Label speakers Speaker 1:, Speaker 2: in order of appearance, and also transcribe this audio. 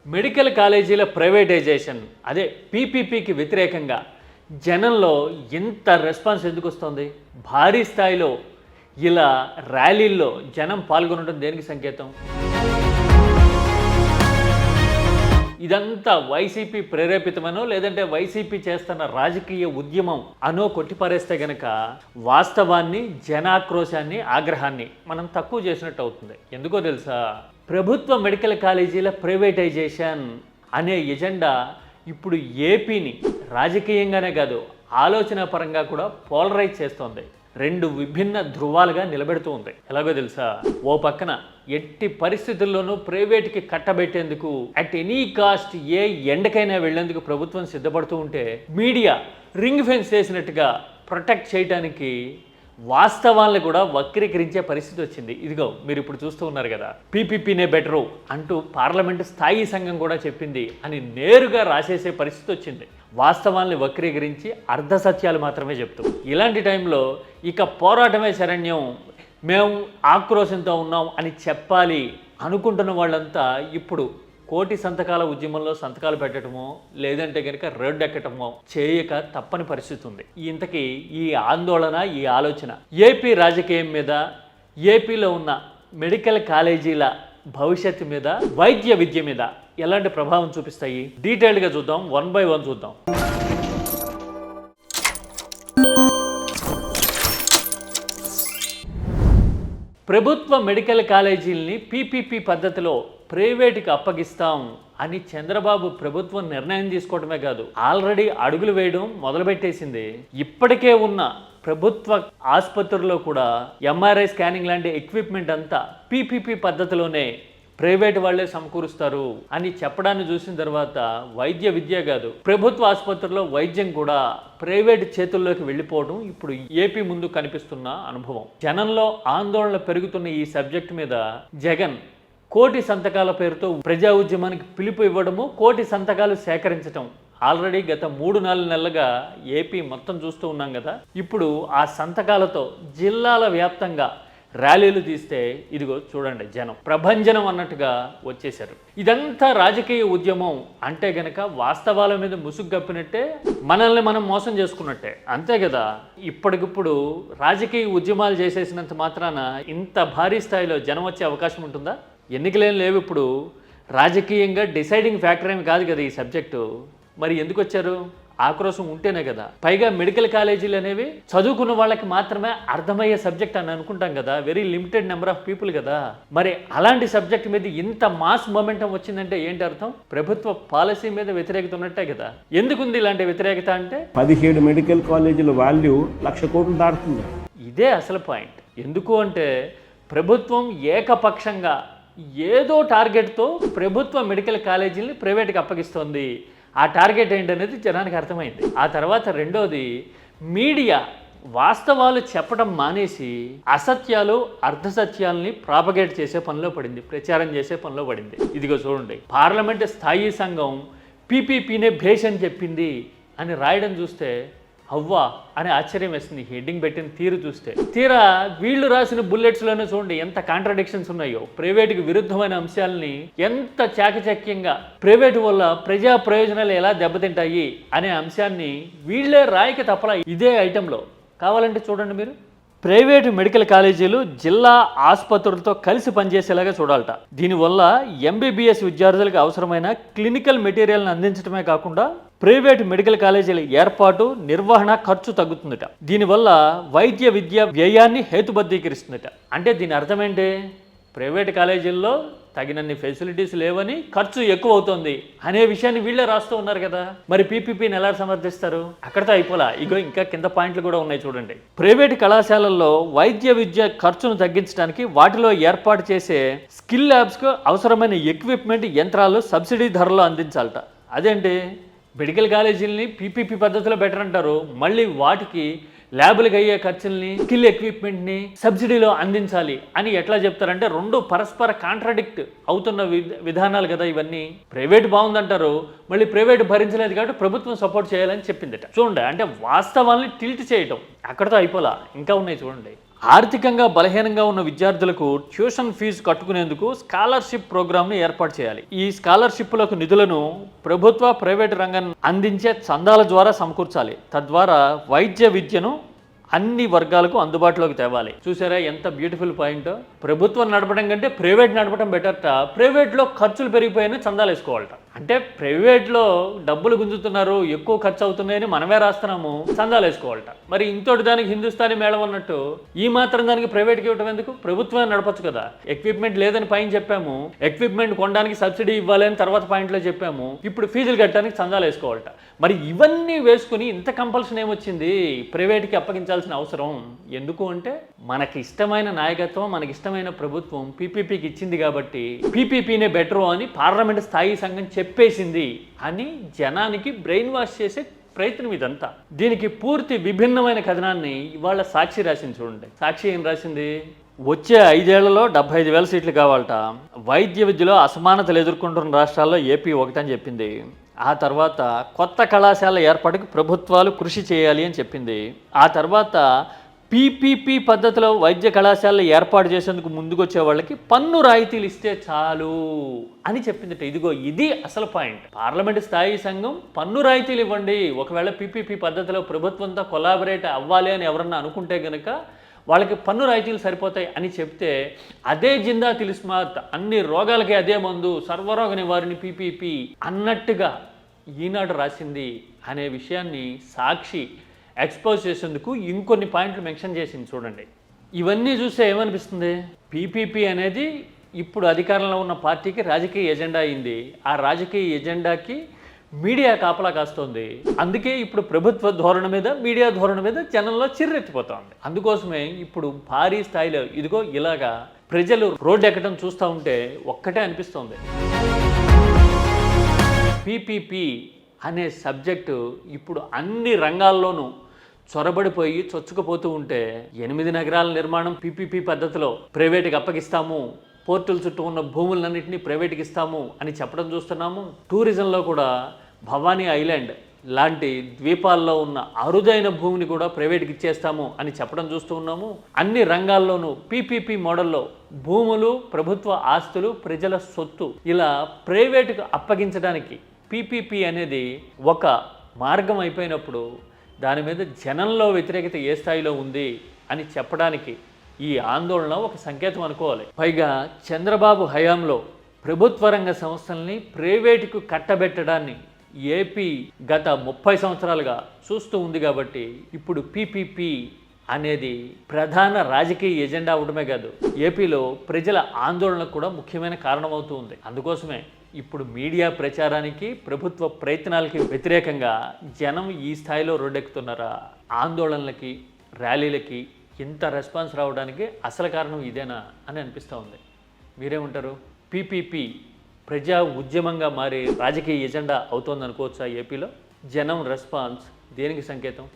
Speaker 1: Medical కాలేజీల privatisation అదే పీపీపీకి వ్యతిరేకంగా జనంలో ఇంత రెస్పాన్స్ ఎందుకు వస్తుంది? భారీ స్థాయిలో ఇలా ర్యాలీల్లో జనం పాల్గొనడం దేనికి సంకేతం? ఇదంతా వైసీపీ ప్రేరేపితమనో లేదంటే వైసీపీ చేస్తున్న రాజకీయ ఉద్యమం అనో కొట్టిపారేస్తే గనక వాస్తవాన్ని, జనాక్రోశాన్ని, ఆగ్రహాన్ని మనం తక్కువ చేసినట్టు అవుతుంది. ఎందుకో తెలుసా? ప్రభుత్వ మెడికల్ కాలేజీల ప్రైవేటైజేషన్ అనే ఎజెండా ఇప్పుడు ఏపీని రాజకీయంగానే కాదు ఆలోచన పరంగా కూడా పోలరైజ్ చేస్తోంది. రెండు విభిన్న ధృవాలుగా నిలబెడుతూ ఉంది. ఎలాగో తెలుసా? ఓ పక్కన ఎట్టి పరిస్థితుల్లోనూ ప్రైవేట్కి కట్టబెట్టేందుకు అట్ ఎనీ కాస్ట్ ఏ ఎండకైనా వెళ్లేందుకు ప్రభుత్వం సిద్ధపడుతూ ఉంటే, మీడియా రింగ్ ఫెన్స్ చేసినట్టుగా ప్రొటెక్ట్ చేయడానికి వాస్తవాలను కూడా వక్రీకరించే పరిస్థితి వచ్చింది. ఇదిగో మీరు ఇప్పుడు చూస్తూ ఉన్నారు కదా, పీపీపీనే బెటరు అంటూ పార్లమెంటు స్థాయి సంఘం కూడా చెప్పింది అని నేరుగా రాసేసే పరిస్థితి వచ్చింది. వాస్తవాల్ని వక్రీకరించి అర్ధ సత్యాలు మాత్రమే చెప్తూ. ఇలాంటి టైంలో ఇక పోరాటమే శరణ్యం, మేము ఆక్రోశంతో ఉన్నాం అని చెప్పాలి అనుకుంటున్న వాళ్ళంతా ఇప్పుడు కోటి సంతకాల ఉద్యమంలో సంతకాలు పెట్టడమో లేదంటే కనుక రోడ్డు ఎక్కటమో చేయక తప్పని పరిస్థితి ఉంది. ఇంతకీ ఈ ఆందోళన, ఈ ఆలోచన ఏపీ రాజకీయం మీద, ఏపీలో ఉన్న మెడికల్ కాలేజీల భవిష్యత్తు మీద, వైద్య విద్య మీద ఎలాంటి ప్రభావం చూపిస్తాయి? డీటెయిల్డ్గా చూద్దాం, 1 by 1 చూద్దాం. ప్రభుత్వ మెడికల్ కాలేజీల్ని పీపీపీ పద్ధతిలో ప్రైవేటుకి అప్పగిస్తాం అని చంద్రబాబు ప్రభుత్వం నిర్ణయం తీసుకోవడమే కాదు, ఆల్రెడీ అడుగులు వేయడం మొదలుపెట్టేసింది. ఇప్పటికే ఉన్న ప్రభుత్వ ఆసుపత్రుల్లో కూడా ఎంఆర్ఐ స్కానింగ్ లాంటి ఎక్విప్మెంట్ అంతా పీపీపీ పద్ధతిలోనే ప్రైవేట్ వాళ్లే సమకూరుస్తారు అని చెప్పడాన్ని చూసిన తర్వాత వైద్య విద్య కాదు, ప్రభుత్వ ఆసుపత్రుల్లో వైద్యం కూడా ప్రైవేట్ చేతుల్లోకి వెళ్ళిపోవడం ఇప్పుడు ఏపీ ముందు కనిపిస్తున్న అనుభవం. జనంలో ఆందోళన పెరుగుతున్న ఈ సబ్జెక్ట్ మీద జగన్ కోటి సంతకాల పేరుతో ప్రజా ఉద్యమానికి పిలుపు ఇవ్వడము, కోటి సంతకాలు సేకరించడం ఆల్రెడీ గత 3-4 నెలలుగా ఏపీ మొత్తం చూస్తూ ఉన్నాం కదా. ఇప్పుడు ఆ సంతకాలతో జిల్లాల వ్యాప్తంగా ర్యాలీలు తీస్తే ఇదిగో చూడండి, జనం ప్రభంజనం అన్నట్టుగా వచ్చేశారు. ఇదంతా రాజకీయ ఉద్యమం అంటే గనక వాస్తవాల మీద ముసుగు కప్పినట్టే, మనల్ని మనం మోసం చేసుకున్నట్టే, అంతే కదా. ఇప్పటికిప్పుడు రాజకీయ ఉద్యమాలు చేసేసినంత మాత్రాన ఇంత భారీ స్థాయిలో జనం వచ్చే అవకాశం ఉంటుందా? ఎన్నికలేం లేవు ఇప్పుడు. రాజకీయంగా డిసైడింగ్ ఫ్యాక్టర్ ఏమి కాదు కదా ఈ సబ్జెక్టు. మరి ఎందుకు వచ్చారు? ఆక్రోశం ఉంటేనే కదా. పైగా మెడికల్ కాలేజీలు అనేవి చదువుకున్న వాళ్ళకి మాత్రమే అర్థమయ్యే సబ్జెక్ట్ అని అనుకుంటాం కదా, very limited number of people కదా. మరి అలాంటి సబ్జెక్ట్ మీద ఇంత మాస్ మొమెంటం వచ్చిందంటే ఏంటి అర్థం? ప్రభుత్వ పాలసీ మీద వ్యతిరేకత ఉన్నట్టే కదా. ఎందుకుంది ఇలాంటి వ్యతిరేకత అంటే
Speaker 2: 17 మెడికల్ కాలేజీల వాల్యూ 1,00,000 కోట్లు దాటుతుంది.
Speaker 1: ఇదే అసలు పాయింట్. ఎందుకు అంటే ప్రభుత్వం ఏకపక్షంగా ఏదో టార్గెట్తో ప్రభుత్వ మెడికల్ కాలేజీని ప్రైవేట్కి అప్పగిస్తోంది. ఆ టార్గెట్ ఏంటనేది జనానికి అర్థమైంది. ఆ తర్వాత రెండోది, మీడియా వాస్తవాలు చెప్పడం మానేసి అసత్యాలు, అర్ధసత్యాలని ప్రాపగేట్ చేసే పనిలో పడింది, ప్రచారం చేసే పనిలో పడింది. ఇదిగో చూడండి, పార్లమెంటు స్థాయి సంఘం పీపీపీనే భేష్ అని చెప్పింది అని రాయడం చూస్తే అవ్వా అని ఆశ్చర్యం వేస్తుంది. హెడ్డింగ్ పెట్టిన తీరు చూస్తే, తీరా వీళ్ళు రాసిన బుల్లెట్స్లోనే చూడండి ఎంత కాంట్రడిక్షన్స్ ఉన్నాయో. ప్రైవేటుకి విరుద్ధమైన అంశాలని ఎంత చాకచక్యంగా, ప్రైవేటు వల్ల ప్రజా ప్రయోజనాలు ఎలా దెబ్బతింటాయి అనే అంశాన్ని వీళ్ళే రాయక తప్పలా ఇదే ఐటెంలో. కావాలంటే చూడండి మీరు, ప్రైవేటు మెడికల్ కాలేజీలు జిల్లా ఆసుపత్రులతో కలిసి పనిచేసేలాగా చూడాలట. దీనివల్ల ఎంబీబీఎస్ విద్యార్థులకు అవసరమైన క్లినికల్ మెటీరియల్ని అందించడమే కాకుండా ప్రైవేటు మెడికల్ కాలేజీల ఏర్పాటు, నిర్వహణ ఖర్చు తగ్గుతుందట. దీనివల్ల వైద్య విద్య వ్యయాన్ని హేతుబద్ధీకరిస్తుందట. అంటే దీని అర్థం ఏంటి? ప్రైవేటు కాలేజీల్లో తగినన్ని ఫెసిలిటీస్ లేవని, ఖర్చు ఎక్కువ అవుతుంది అనే విషయాన్ని వీళ్ళే రాస్తూ ఉన్నారు కదా. మరి పీపీపీని ఎలా సమర్థిస్తారు? అక్కడితో అయిపోలా, ఇగో ఇంకా కింద పాయింట్లు కూడా ఉన్నాయి చూడండి. ప్రైవేటు కళాశాలల్లో వైద్య విద్య ఖర్చును తగ్గించడానికి వాటిలో ఏర్పాటు చేసే స్కిల్ ల్యాబ్స్కు అవసరమైన ఎక్విప్మెంట్, యంత్రాలు సబ్సిడీ ధరలో అందించాలట. అదేంటి? మెడికల్ కాలేజీలని పీపీపీ పద్ధతిలో బెటర్ అంటారు, మళ్ళీ వాటికి ల్యాబులకు అయ్యే ఖర్చుల్ని, స్కిల్ ఎక్విప్మెంట్ని సబ్సిడీలో అందించాలి అని ఎట్లా చెప్తారంటే రెండు పరస్పర కాంట్రాడిక్ట్ అవుతున్న విధానాలు కదా ఇవన్నీ. ప్రైవేట్ బాగుందంటారు, మళ్ళీ ప్రైవేట్ భరించలేదు కాబట్టి ప్రభుత్వం సపోర్ట్ చేయాలని చెప్పిందట. చూడండి, అంటే వాస్తవాల్ని టిల్ట్ చేయటం అక్కడితో అయిపోలా, ఇంకా ఉన్నాయి చూడండి. ఆర్థికంగా బలహీనంగా ఉన్న విద్యార్థులకు ట్యూషన్ ఫీజు కట్టుకునేందుకు స్కాలర్షిప్ ప్రోగ్రామ్ను ఏర్పాటు చేయాలి. ఈ స్కాలర్షిప్లకు నిధులను ప్రభుత్వ, ప్రైవేటు రంగం అందించే చందాల ద్వారా సమకూర్చాలి. తద్వారా వైద్య విద్యను అన్ని వర్గాలకు అందుబాటులోకి తేవాలి. చూసారా ఎంత బ్యూటిఫుల్ పాయింట్. ప్రభుత్వం నడపడం కంటే ప్రైవేట్ నడపడం బెటర్ట. ప్రైవేట్లో ఖర్చులు పెరిగిపోయినా చందాలు వేసుకోవాలట. అంటే ప్రైవేట్లో డబ్బులు గుంజుతున్నారు, ఎక్కువ ఖర్చు అవుతున్నాయని మనమే రాస్తున్నాము, చందాలు వేసుకోవాలట. మరి ఇంతటి దానికి హిందుస్థానీ మేళం అన్నట్టు ఈ మాత్రం దానికి ప్రైవేట్కి ఇవ్వడం ఎందుకు? ప్రభుత్వమే నడపచ్చు కదా. ఎక్విప్మెంట్ లేదని పైన చెప్పాము, ఎక్విప్మెంట్ కొనడానికి సబ్సిడీ ఇవ్వాలని తర్వాత పాయింట్లో చెప్పాము, ఇప్పుడు ఫీజులు కట్టడానికి చందాలు వేసుకోవాలట. మరి ఇవన్నీ వేసుకుని ఇంత కంపల్షన్ ఏమొచ్చింది ప్రైవేట్కి అప్పగించాల్సిన అవసరం ఎందుకు అంటే మనకి ఇష్టమైన నాయకత్వం, మనకి ఇష్టమైన ప్రభుత్వం పీపీపీకి ఇచ్చింది కాబట్టి పీపీపీనే బెటరు అని పార్లమెంట్ స్థాయి సంఘం చెప్పేసింది అని జనానికి బ్రెయిన్ వాష్ చేసే ప్రయత్నం ఇదంతా. దీనికి పూర్తి విభిన్నమైన కథనాన్ని ఇవాళ సాక్షి రాసింది. చూడండి, సాక్షి ఏం రాసింది? వచ్చే 5 ఏళ్లలో 75,000 సీట్లు కావాలట. వైద్య విద్యలో అసమానతలు ఎదుర్కొంటున్న రాష్ట్రాల్లో ఏపీ ఒకటని చెప్పింది. ఆ తర్వాత కొత్త కళాశాల ఏర్పాటుకు ప్రభుత్వాలు కృషి చేయాలి అని చెప్పింది. ఆ తర్వాత పీపీపీ పద్ధతిలో వైద్య కళాశాలలు ఏర్పాటు చేసేందుకు ముందుకొచ్చే వాళ్ళకి పన్ను రాయితీలు ఇస్తే చాలు అని చెప్పిందట. ఇదిగో ఇది అసలు పాయింట్. పార్లమెంటు స్థాయి సంఘం పన్ను రాయితీలు ఇవ్వండి, ఒకవేళ పీపీపీ పద్ధతిలో ప్రభుత్వంతో కొలాబరేట్ అవ్వాలి అని ఎవరన్నా అనుకుంటే కనుక వాళ్ళకి పన్ను రాయితీలు సరిపోతాయి అని చెప్తే అదే జిందా తిలిస్మాత్, అన్ని రోగాలకి అదే మందు, సర్వరోగ నివారణ పీపీపీ అన్నట్టుగా ఈనాడు రాసింది అనే విషయాన్ని సాక్షి ఎక్స్పోజ్ చేసేందుకు ఇంకొన్ని పాయింట్లు మెన్షన్ చేసింది. చూడండి, ఇవన్నీ చూస్తే ఏమనిపిస్తుంది? పీపీపీ అనేది ఇప్పుడు అధికారంలో ఉన్న పార్టీకి రాజకీయ ఎజెండా అయింది. ఆ రాజకీయ ఎజెండాకి మీడియా కాపలా కాస్తోంది. అందుకే ఇప్పుడు ప్రభుత్వ ధోరణి మీద, మీడియా ధోరణి మీద జనంలో చిర్రెత్తిపోతోంది. అందుకోసమే ఇప్పుడు భారీ స్థాయిలో ఇదిగో ఇలాగా ప్రజలు రోడ్డు ఎక్కడం చూస్తూ ఉంటే ఒక్కటే అనిపిస్తోంది. పీపీపీ అనే సబ్జెక్టు ఇప్పుడు అన్ని రంగాల్లోనూ చొరబడిపోయి చొచ్చుకుపోతూ ఉంటే 8 నగరాల నిర్మాణం పీపీపీ పద్ధతిలో ప్రైవేటుకి అప్పగిస్తాము, పోర్టుల చుట్టూ ఉన్న భూములన్నింటినీ ప్రైవేట్కి ఇస్తాము అని చెప్పడం చూస్తున్నాము. టూరిజంలో కూడా భవానీ ఐలాండ్ లాంటి ద్వీపాల్లో ఉన్న అరుదైన భూమిని కూడా ప్రైవేట్కి ఇచ్చేస్తాము అని చెప్పడం చూస్తూ ఉన్నాము. అన్ని రంగాల్లోనూ పీపీపీ మోడల్లో భూములు, ప్రభుత్వ ఆస్తులు, ప్రజల సొత్తు ఇలా ప్రైవేటుకు అప్పగించడానికి పీపీపీ అనేది ఒక మార్గం అయిపోయినప్పుడు దాని మీద జనంలో వ్యతిరేకత ఏ స్థాయిలో ఉంది అని చెప్పడానికి ఈ ఆందోళన ఒక సంకేతం అనుకోవాలి. పైగా చంద్రబాబు హయాంలో ప్రభుత్వ రంగ సంస్థల్ని ప్రైవేటుకు కట్టబెట్టడాన్ని ఏపీ గత 30 సంవత్సరాలుగా చూస్తూ ఉంది కాబట్టి ఇప్పుడు పీపీపీ అనేది ప్రధాన రాజకీయ ఎజెండా అవడమే కాదు, ఏపీలో ప్రజల ఆందోళనకు కూడా ముఖ్యమైన కారణమవుతూ ఉంది. అందుకోసమే ఇప్పుడు మీడియా ప్రచారానికి, ప్రభుత్వ ప్రయత్నాలకి వ్యతిరేకంగా జనం ఈ స్థాయిలో రోడ్డెక్కుతున్నారా? ఆందోళనలకి, ర్యాలీలకి ఇంత రెస్పాన్స్ రావడానికి అసలు కారణం ఇదేనా అని అనిపిస్తూ ఉంది. మీరేమంటారు? పీపీపీ ప్రజా ఉద్యమంగా మారి రాజకీయ ఎజెండా అవుతోందనుకోవచ్చా ఏపీలో? జనం రెస్పాన్స్ దేనికి సంకేతం?